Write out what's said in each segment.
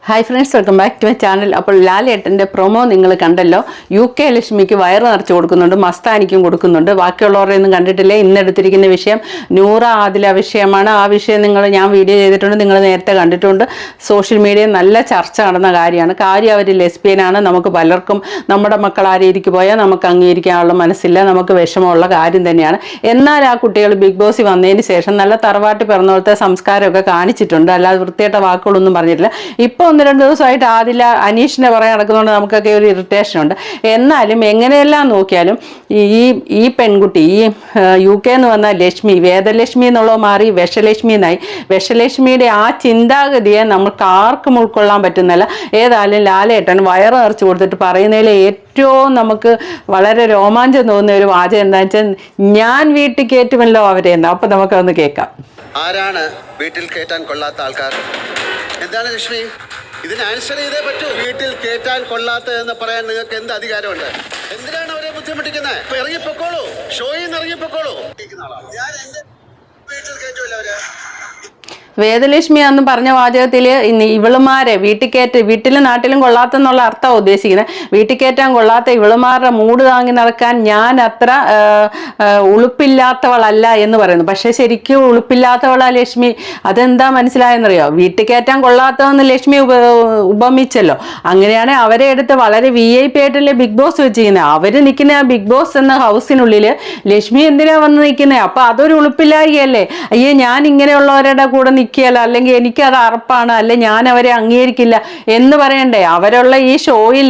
Hi friends, welcome back to my channel. അപ്പോൾ ലാലേട്ടൻ്റെ promo നിങ്ങൾ കണ്ടല്ലോ. UK ലക്ഷ്മിക്ക് വയറ് നിറച്ച് കൊടുക്കുന്നുണ്ട്, മസ്താനിക്കും കൊടുക്കുന്നുണ്ട്. ബാക്കിയുള്ളവരെ ഒന്നും കണ്ടിട്ടില്ല. ഇന്നെടുത്തിരിക്കുന്ന വിഷയം നൂറ ആദില വിഷയമാണ്. ആ വിഷയം ഞാൻ വീഡിയോ ചെയ്തിട്ടുണ്ട്, നിങ്ങൾ നേരത്തെ കണ്ടിട്ടുണ്ട്. സോഷ്യൽ മീഡിയയിൽ നല്ല ചർച്ച നടന്ന കാര്യമാണ്. കാര്യം അവർ ലെസ്ബിയനാണ്. നമുക്ക് പലർക്കും നമ്മുടെ മക്കൾ ആ രീതിക്ക് പോയാൽ നമുക്ക് അംഗീകരിക്കാനുള്ള മനസ്സില്ല, നമുക്ക് വിഷമമുള്ള കാര്യം തന്നെയാണ്. എന്നാൽ ആ കുട്ടികൾ ബിഗ് ബോസ് വന്നതിന് ശേഷം നല്ല തറവാട്ടി പിറന്നോളത്തെ സംസ്കാരമൊക്കെ കാണിച്ചിട്ടുണ്ട്, അല്ലാതെ വൃത്തിയായിട്ട വാക്കുകളൊന്നും പറഞ്ഞിട്ടില്ല. ഇപ്പോൾ 1-2 ദിവസമായിട്ട് ആദില അനീഷിനെ പറയാൻ നടക്കുന്നതുകൊണ്ട് നമുക്കൊക്കെ ഒരു ഇറിറ്റേഷൻ ഉണ്ട്. എന്നാലും എങ്ങനെയെല്ലാം നോക്കിയാലും ഈ പെൺകുട്ടി ഈ UK എന്ന് വന്ന ലക്ഷ്മി, വേദലക്ഷ്മി എന്നുള്ളത് മാറി വിഷലക്ഷ്മി എന്നായി. വിഷലക്ഷ്മിയുടെ ആ ചിന്താഗതിയെ നമുക്ക് ആർക്കും ഉൾക്കൊള്ളാൻ പറ്റുന്നില്ല. ഏതായാലും ലാലേട്ടൻ വയറ് നിറച്ച് കൊടുത്തിട്ട് പറയുന്നതിൽ ഏറ്റവും നമുക്ക് വളരെ രോമാഞ്ചം തോന്നുന്ന ഒരു വാചകം എന്താണെന്ന് വെച്ചാൽ, ഞാൻ വീട്ടിൽ കയറ്റുമല്ലോ അവരെ എന്ന്. അപ്പൊ നമുക്കതൊന്ന് കേൾക്കാം. ആരാണ് വീട്ടിൽ കയറ്റാൻ കൊള്ളാത്ത ആൾക്കാർ? എന്താണ് ലക്ഷ്മി, ഇതിന് ആൻസർ ചെയ്തേ പറ്റൂ. വീട്ടിൽ കയറ്റാൻ കൊള്ളാത്തതെന്ന് പറയാൻ നിങ്ങൾക്ക് എന്ത് അധികാരമുണ്ട്? എന്തിനാണ് അവരെ ബുദ്ധിമുട്ടിക്കുന്നത്? ഇപ്പൊ ഇറങ്ങിപ്പോക്കോളൂ, ഷോയിൽ നിന്ന് ഇറങ്ങിപ്പോക്കോളൂ. ഞാൻ എന്റെ വീട്ടിൽ കയറ്റുമല്ലോ അവരെ. വേദലക്ഷ്മി എന്ന് പറഞ്ഞ വാചകത്തിൽ ഇവളുമാരെ വീട്ടിലും നാട്ടിലും കൊള്ളാത്തെന്നുള്ള അർത്ഥം ഉദ്ദേശിക്കുന്നത്. വീട്ടിൽ കയറ്റാൻ കൊള്ളാത്ത ഇവളുമാരുടെ മൂട് താങ്ങി നടക്കാൻ ഞാൻ അത്ര ഉളുപ്പില്ലാത്തവളല്ല എന്ന് പറയുന്നു. പക്ഷെ ശരിക്കും ഉളുപ്പില്ലാത്തവളാ ലക്ഷ്മി. അതെന്താ മനസ്സിലായെന്നറിയോ? വീട്ടിൽ കയറ്റാൻ കൊള്ളാത്തതെന്ന് ലക്ഷ്മി ഉപമിച്ചല്ലോ. അങ്ങനെയാണ് അവരെ എടുത്ത് വളരെ VIP ആയിട്ടല്ലേ ബിഗ് ബോസ് വെച്ചിരിക്കുന്നത്. അവര് നിൽക്കുന്ന ബിഗ് ബോസ് എന്ന ഹൗസിനുള്ളിൽ ലക്ഷ്മി എന്തിനാ വന്ന് നിൽക്കുന്നത്? അപ്പൊ അതൊരു ഉളുപ്പില്ലായികയല്ലേ? അയ്യേ, ഞാൻ ഇങ്ങനെയുള്ളവരുടെ കൂടെ നിൽക്കുകയല്ല, അല്ലെങ്കിൽ എനിക്കത് അറപ്പാണ്, അല്ലെ ഞാൻ അവരെ അംഗീകരിക്കില്ല എന്ന് പറയണ്ടേ? അവരുള്ള ഈ ഷോയിൽ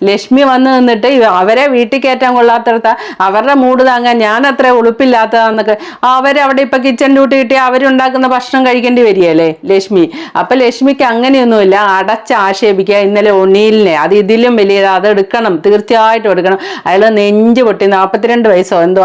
ലക്ഷ്മി വന്ന് നിന്നിട്ട് അവരെ വീട്ടിൽ കയറ്റാൻ കൊള്ളാത്തടത്ത അവരുടെ മൂട് താങ്ങാൻ ഞാൻ അത്ര ഉളുപ്പില്ലാത്തതാന്നൊക്കെ അവരവിടെ ഇപ്പൊ കിച്ചൺ ഡ്യൂട്ടി കിട്ടി അവരുണ്ടാക്കുന്ന ഭക്ഷണം കഴിക്കേണ്ടി വരികയല്ലേ ലക്ഷ്മി? അപ്പൊ ലക്ഷ്മിക്ക് അങ്ങനെയൊന്നുമില്ല, അടച്ച് ആക്ഷേപിക്കുക. ഇന്നലെ ഒണീലിനെ അത് ഇതിലും വലിയത്, അത് എടുക്കണം, തീർച്ചയായിട്ടും എടുക്കണം. അയാൾ നെഞ്ച് പൊട്ടി 42 വയസ്സോ എന്തോ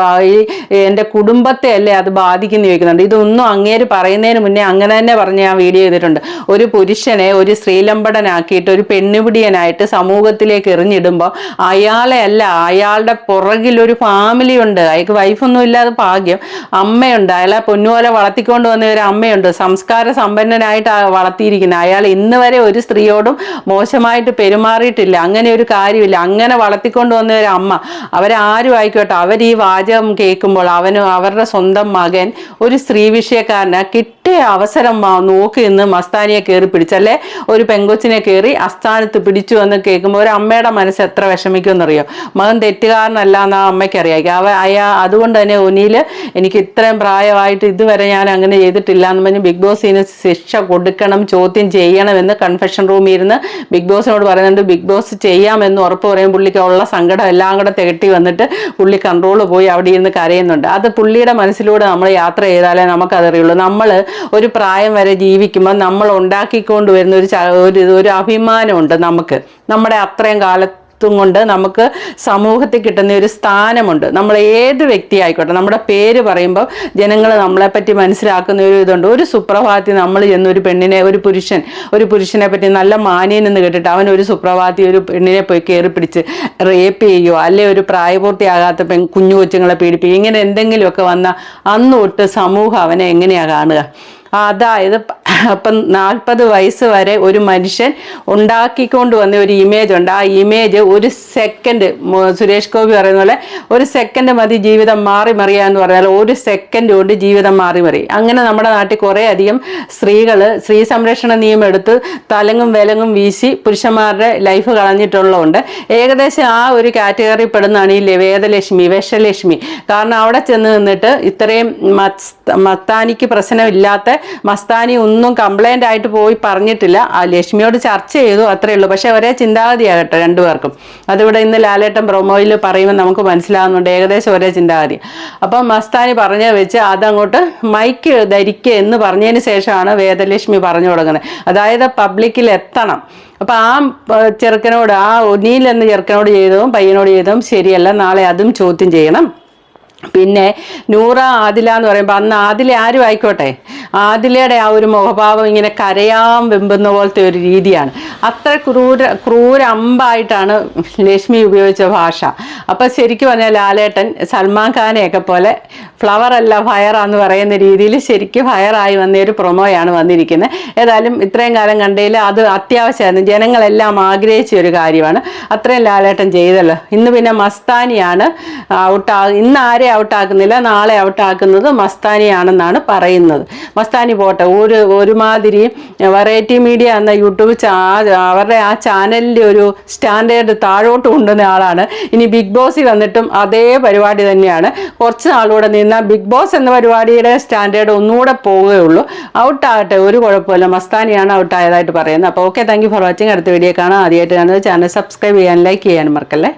എൻ്റെ കുടുംബത്തെ അല്ലേ അത് ബാധിക്കുന്നു ചോദിക്കുന്നുണ്ട്. ഇതൊന്നും അങ്ങേര് പറയുന്നതിന് മുന്നേ അങ്ങനെ തന്നെ പറഞ്ഞ് ഞാൻ വീഡിയോ ചെയ്തിട്ടുണ്ട്. ഒരു പുരുഷനെ ഒരു സ്ത്രീലമ്പടനാക്കിയിട്ട് ഒരു പെണ്ണുപിടിയനായിട്ട് സമൂഹത്തിലേക്ക് എറിഞ്ഞിടുമ്പോൾ അയാളെ അല്ല, അയാളുടെ പുറകിൽ ഒരു ഫാമിലി ഉണ്ട്. അയാൾക്ക് വൈഫൊന്നും ഇല്ലാതെ ഭാഗ്യം, അമ്മയുണ്ട്. അയാളെ പൊന്നുപോലെ വളർത്തിക്കൊണ്ട് വന്ന ഒരു അമ്മയുണ്ട്, സംസ്കാര സമ്പന്നനായിട്ട് വളർത്തിയിരിക്കുന്നത്. അയാൾ ഇന്ന് വരെ ഒരു സ്ത്രീയോടും മോശമായിട്ട് പെരുമാറിയിട്ടില്ല. അങ്ങനെ ഒരു കാര്യമില്ല. അങ്ങനെ വളർത്തിക്കൊണ്ട് വന്ന ഒരു അമ്മ, അവരാരും ആയിക്കോട്ടെ, അവർ ഈ വാചകം കേൾക്കുമ്പോൾ അവരുടെ സ്വന്തം മകൻ ഒരു സ്ത്രീ വിഷയക്കാരനെ കിട്ടിയ അവസരം നോക്കി നിന്ന് മസ്താനിയെ കയറി പിടിച്ചല്ലേ, ഒരു പെങ്കൊച്ചിനെ കയറി അസ്ഥാനത്ത് പിടിച്ചു എന്ന് കേൾക്കുമ്പോൾ ഒരു അമ്മയുടെ മനസ്സ് എത്ര വിഷമിക്കുമെന്നറിയോ? മകൻ തെറ്റുകാരനല്ല എന്ന് ആ അമ്മയ്ക്കറിയാം. അതുകൊണ്ട് തന്നെ ഒനിയില് എനിക്ക് ഇത്രയും പ്രായമായിട്ട് ഇതുവരെ ഞാൻ അങ്ങനെ ചെയ്തിട്ടില്ല എന്ന് പറഞ്ഞ് ബിഗ് ബോസിന് ശിക്ഷ കൊടുക്കണം, ചോദ്യം ചെയ്യണമെന്ന് കൺഫെഷൻ റൂമിൽ ഇരുന്ന് ബിഗ് ബോസിനോട് പറയുന്നുണ്ട്. ബിഗ് ബോസ് ചെയ്യാമെന്ന് ഉറപ്പ് പറയും. പുള്ളിക്ക് ഉള്ള സങ്കടം എല്ലാം കൂടെ തികട്ടി വന്നിട്ട് പുള്ളി കൺട്രോൾ പോയി അവിടെ ഇരുന്ന് കരയുന്നുണ്ട്. അത് പുള്ളിയുടെ മനസ്സിലൂടെ നമ്മൾ യാത്ര ചെയ്താലേ നമുക്കതറിയുള്ളൂ. നമ്മൾ ഒരു പ്രായം വരെ ജീവിക്കുമ്പോൾ നമ്മൾ ഉണ്ടാക്കിക്കൊണ്ട് വരുന്ന ഒരു അഭിമാനമുണ്ട് നമുക്ക്. നമ്മുടെ അത്രയും കാലത്തും കൊണ്ട് നമുക്ക് സമൂഹത്തിൽ കിട്ടുന്ന ഒരു സ്ഥാനമുണ്ട്. നമ്മൾ ഏത് വ്യക്തി ആയിക്കോട്ടെ, നമ്മുടെ പേര് പറയുമ്പോൾ ജനങ്ങൾ നമ്മളെപ്പറ്റി മനസ്സിലാക്കുന്ന ഒരു ഇതുണ്ട്. ഒരു സുപ്രഭാതി നമ്മൾ ചെന്ന് ഒരു പുരുഷനെ പറ്റി നല്ല മാന്യനെന്ന് കേട്ടിട്ട് അവൻ ഒരു സുപ്രഭാതി ഒരു പെണ്ണിനെ പോയി കയറി പിടിച്ച് റേപ്പ് ചെയ്യുകയോ അല്ലെ ഒരു പ്രായപൂർത്തിയാകാത്ത കുഞ്ഞു കൊച്ചുങ്ങളെ പീഡിപ്പിക്കുക, ഇങ്ങനെ എന്തെങ്കിലുമൊക്കെ വന്നാൽ അന്ന് തൊട്ട് സമൂഹം അവനെ എങ്ങനെയാണ് കാണുക? അതായത് അപ്പം 40 വയസ്സ് വരെ ഒരു മനുഷ്യൻ ഉണ്ടാക്കിക്കൊണ്ട് വന്ന ഒരു ഇമേജ് ഉണ്ട്. ആ ഇമേജ് ഒരു സെക്കൻഡ്, സുരേഷ് ഗോപി പറയുന്ന പോലെ ഒരു സെക്കൻഡ് മതി ജീവിതം മാറി മറിയുക എന്ന് പറഞ്ഞാൽ ഒരു സെക്കൻഡ് കൊണ്ട് ജീവിതം മാറി മറി. അങ്ങനെ നമ്മുടെ നാട്ടിൽ കുറേ അധികം സ്ത്രീ സംരക്ഷണ നിയമം എടുത്ത് തലങ്ങും വിലങ്ങും വീശി പുരുഷന്മാരുടെ ലൈഫ് കളഞ്ഞിട്ടുള്ളതുകൊണ്ട് ഏകദേശം ആ ഒരു കാറ്റഗറി പെടുന്നതാണ് ഈ വേദലക്ഷ്മി, വിഷലക്ഷ്മി. കാരണം അവിടെ ചെന്ന് നിന്നിട്ട് ഇത്രയും മസ്താനിക്ക് പ്രശ്നമില്ലാത്ത മസ്താനി ഒന്നും കംപ്ലൈൻ്റ് ആയിട്ട് പോയി പറഞ്ഞിട്ടില്ല. ആ ലക്ഷ്മിയോട് ചർച്ച ചെയ്തു, അത്രയേ ഉള്ളൂ. പക്ഷെ ഒരേ ചിന്താഗതിയാകട്ടെ രണ്ടുപേർക്കും. അതിവിടെ ഇന്ന് ലാലേട്ടൻ പ്രൊമോയിൽ പറയുമ്പോൾ നമുക്ക് മനസ്സിലാകുന്നുണ്ട്, ഏകദേശം ഒരേ ചിന്താഗതി. അപ്പം മസ്താനി പറഞ്ഞ വെച്ച് അതങ്ങോട്ട് മൈക്ക് ധരിക്കുക എന്ന് പറഞ്ഞതിന് ശേഷമാണ് വേദലക്ഷ്മി പറഞ്ഞു തുടങ്ങുന്നത്. അതായത് പബ്ലിക്കിൽ എത്തണം. അപ്പം ആ ചെറുക്കനോട്, ആ ഒനീൽ എന്ന ചെറുക്കനോട് ചെയ്തതും പയ്യനോട് ചെയ്തതും ശരിയല്ല, നാളെ അതും ചോദ്യം ചെയ്യണം. പിന്നെ നൂറ ആദില എന്ന് പറയുമ്പോൾ അന്ന് ആദില ആരും ആയിക്കോട്ടെ, ആദിലയുടെ ആ ഒരു മുഖഭാവം ഇങ്ങനെ കരയാൻ വെമ്പുന്ന പോലത്തെ ഒരു രീതിയാണ്. അത്ര ക്രൂര അമ്പായിട്ടാണ് ലക്ഷ്മി ഉപയോഗിച്ച ഭാഷ. അപ്പം ശരിക്കും പറഞ്ഞാൽ ലാലേട്ടൻ സൽമാൻ ഖാനെയൊക്കെ പോലെ ഫ്ലവർ അല്ല ഫയറാന്ന് പറയുന്ന രീതിയിൽ ശരിക്കും ഫയറായി വന്ന ഒരു പ്രൊമോയാണ് വന്നിരിക്കുന്നത്. ഏതായാലും ഇത്രയും കാലം കണ്ടതിൽ അത് അത്യാവശ്യമായിരുന്നു, ജനങ്ങളെല്ലാം ആഗ്രഹിച്ച ഒരു കാര്യമാണ്. അത്രയും ലാലേട്ടൻ ചെയ്തല്ലോ. ഇന്ന് പിന്നെ മസ്താനിയാണ് ഇന്ന് ആരെ ഔട്ടാക്കുന്നില്ല, നാളെ ഔട്ടാക്കുന്നത് മസ്താനിയാണെന്നാണ് പറയുന്നത്. മസ്താനി പോട്ടെ, ഒരുമാതിരി വെറൈറ്റി മീഡിയ എന്ന യൂട്യൂബ് അവരുടെ ആ ചാനലിൻ്റെ ഒരു സ്റ്റാൻഡേർഡ് താഴോട്ട് കൊണ്ടുവന്ന ആളാണ്. ഇനി ബിഗ് ബോസിൽ വന്നിട്ടും അതേ പരിപാടി തന്നെയാണ്. കുറച്ച് നാളുകൂടെ നിന്നാൽ ബിഗ് ബോസ് എന്ന പരിപാടിയുടെ സ്റ്റാൻഡേർഡ് ഒന്നുകൂടെ പോവുകയുള്ളൂ. ഔട്ടാകട്ടെ, ഒരു കുഴപ്പമില്ല, മസ്താനിയാണ് ഔട്ടായതായിട്ട് പറയുന്നത്. അപ്പോൾ okay, thank you for watching. അടുത്ത വീഡിയോ കാണാം. ആദ്യമായിട്ട് കാണുന്നത് ചാനൽ സബ്സ്ക്രൈബ് ചെയ്യാനും ലൈക്ക് ചെയ്യാനും മറക്കല്ലേ.